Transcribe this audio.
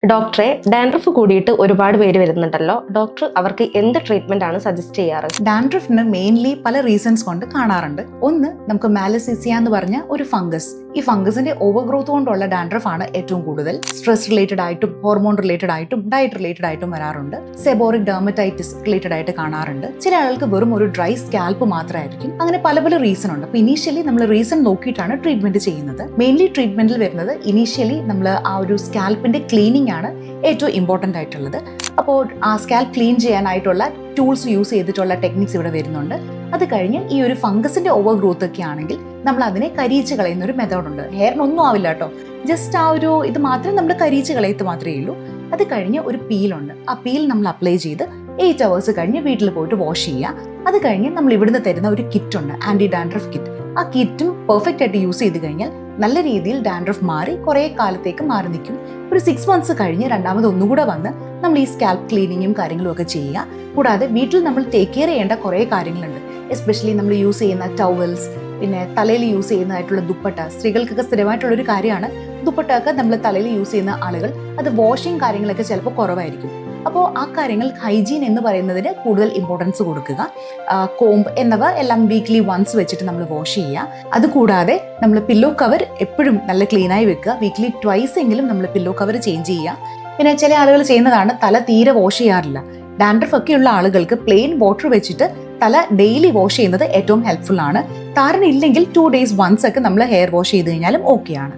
ഡോക്ടറെ, ഡാൻഡ്രഫ് കൂടിയിട്ട് ഒരുപാട് പേര് വരുന്നുണ്ടല്ലോ. ഡോക്ടർ അവർക്ക് എന്ത് ട്രീറ്റ്മെന്റ് ആണ് സജസ്റ്റ് ചെയ്യാറ്? ഡാൻഡ്രഫിന് മെയിൻലി പല റീസൺസ് കൊണ്ട് കാണാറുണ്ട്. ഒന്ന്, നമുക്ക് മാലസീസിയ എന്ന് പറഞ്ഞ ഒരു ഫംഗസ്. ഈ ഫംഗസിന്റെ ഓവർ ഗ്രോത്ത് കൊണ്ടുള്ള ഡാൻഡ്രഫ് ആണ് ഏറ്റവും കൂടുതൽ. സ്ട്രെസ് റിലേറ്റഡ് ആയിട്ടും ഹോർമോൺ റിലേറ്റഡ് ആയിട്ടും ഡയറ്റ് റിലേറ്റഡ് ആയിട്ടും വരാറുണ്ട്. സെബോറിക് ഡെർമറ്റൈറ്റിസ് റിലേറ്റഡ് ആയിട്ട് കാണാറുണ്ട്. ചില ആൾക്ക് വെറും ഒരു ഡ്രൈ സ്കാൽപ്പ് മാത്രമായിരിക്കും. അങ്ങനെ പല പല റീസൺ ഉണ്ട്. അപ്പൊ ഇനീഷ്യലി നമ്മൾ റീസൺ നോക്കിയിട്ടാണ് ട്രീറ്റ്മെന്റ് ചെയ്യുന്നത്. മെയിൻലി ട്രീറ്റ്മെന്റിൽ വരുന്നത് ഇനീഷ്യലി നമ്മൾ ആ ഒരു സ്കാൽപ്പിന്റെ ക്ലീനിങ് ആണ് ഏറ്റവും ഇമ്പോർട്ടൻ്റ് ആയിട്ടുള്ളത്. അപ്പോൾ ആ സ്കാൽപ്പ് ക്ലീൻ ചെയ്യാനായിട്ടുള്ള ടൂൾസ് യൂസ് ചെയ്തിട്ടുള്ള ടെക്നിക്സ് ഇവിടെ വരുന്നുണ്ട്. അത് കഴിഞ്ഞ് ഈ ഒരു ഫംഗസിന്റെ ഓവർ ഗ്രോത്ത് ഒക്കെ ആണെങ്കിൽ നമ്മൾ അതിനെ കരിയിച്ച് കളയുന്ന ഒരു മെത്തേഡുണ്ട്. ഹെയറിനൊന്നും ആവില്ല കേട്ടോ, ജസ്റ്റ് ആ ഒരു ഇത് മാത്രമേ നമ്മൾ കരിയിച്ച് കളയത്ത് മാത്രമേ ഉള്ളൂ. അത് കഴിഞ്ഞ് ഒരു പീലുണ്ട്. ആ പീൽ നമ്മൾ അപ്ലൈ ചെയ്ത് 8 hours കഴിഞ്ഞ് വീട്ടിൽ പോയിട്ട് വാഷ് ചെയ്യുക. അത് കഴിഞ്ഞ് നമ്മൾ ഇവിടുന്ന് തരുന്ന ഒരു കിറ്റ് ഉണ്ട്, ആന്റി ഡാൻഡ്രഫ് കിറ്റ്. ആ കിറ്റും പെർഫെക്റ്റ് ആയിട്ട് യൂസ് ചെയ്ത് കഴിഞ്ഞാൽ നല്ല രീതിയിൽ ഡാൻഡ്രഫ് മാറി കുറേ കാലത്തേക്ക് മാറി നിൽക്കും. ഒരു 6 months കഴിഞ്ഞ് രണ്ടാമത് ഒന്നുകൂടെ വന്ന് നമ്മൾ ഈ സ്കാൽപ്പ് ക്ലീനിങ്ങും കാര്യങ്ങളും ഒക്കെ ചെയ്യുക. കൂടാതെ വീട്ടിൽ നമ്മൾ ടേക്ക് കെയർ ചെയ്യേണ്ട കുറേ കാര്യങ്ങളുണ്ട്. എസ്പെഷ്യലി നമ്മൾ യൂസ് ചെയ്യുന്ന ടവൽസ്, പിന്നെ തലയിൽ യൂസ് ചെയ്യുന്നതായിട്ടുള്ള ദുപ്പട്ട. സ്ത്രീകൾക്കൊക്കെ സ്ഥിരമായിട്ടുള്ളൊരു കാര്യമാണ് ദുപ്പട്ട ഒക്കെ നമ്മൾ തലയിൽ യൂസ് ചെയ്യുന്ന ആളുകൾ അത് വാഷിങ് കാര്യങ്ങളൊക്കെ ചിലപ്പോൾ കുറവായിരിക്കും. അപ്പോൾ ആ കാര്യങ്ങൾ ഹൈജീൻ എന്ന് പറയുന്നതിന് കൂടുതൽ ഇമ്പോർട്ടൻസ് കൊടുക്കുക. കോംബ് എന്നിവ എല്ലാം വീക്ക്ലി വൺസ് വെച്ചിട്ട് നമ്മൾ വാഷ് ചെയ്യുക. അതുകൂടാതെ നമ്മൾ പില്ലോ കവർ എപ്പോഴും നല്ല ക്ലീനായി വെക്കുക. വീക്ക്ലി ട്വൈസ് എങ്കിലും നമ്മൾ പില്ലോ കവർ ചേഞ്ച് ചെയ്യുക. പിന്നെ ചില ആളുകൾ ചെയ്യുന്നതാണ് തല തീരെ വാഷ് ചെയ്യാറില്ല. ഡാൻഡ്രഫ് ഒക്കെയുള്ള ആളുകൾക്ക് പ്ലെയിൻ വാട്ടർ വെച്ചിട്ട് തല ഡെയിലി വാഷ് ചെയ്യുന്നത് ഏറ്റവും ഹെൽപ്ഫുൾ ആണ്. താരനില്ലെങ്കിൽ 2 days once ഒക്കെ നമ്മൾ ഹെയർ വാഷ് ചെയ്ത് കഴിഞ്ഞാലും ഓക്കെയാണ്.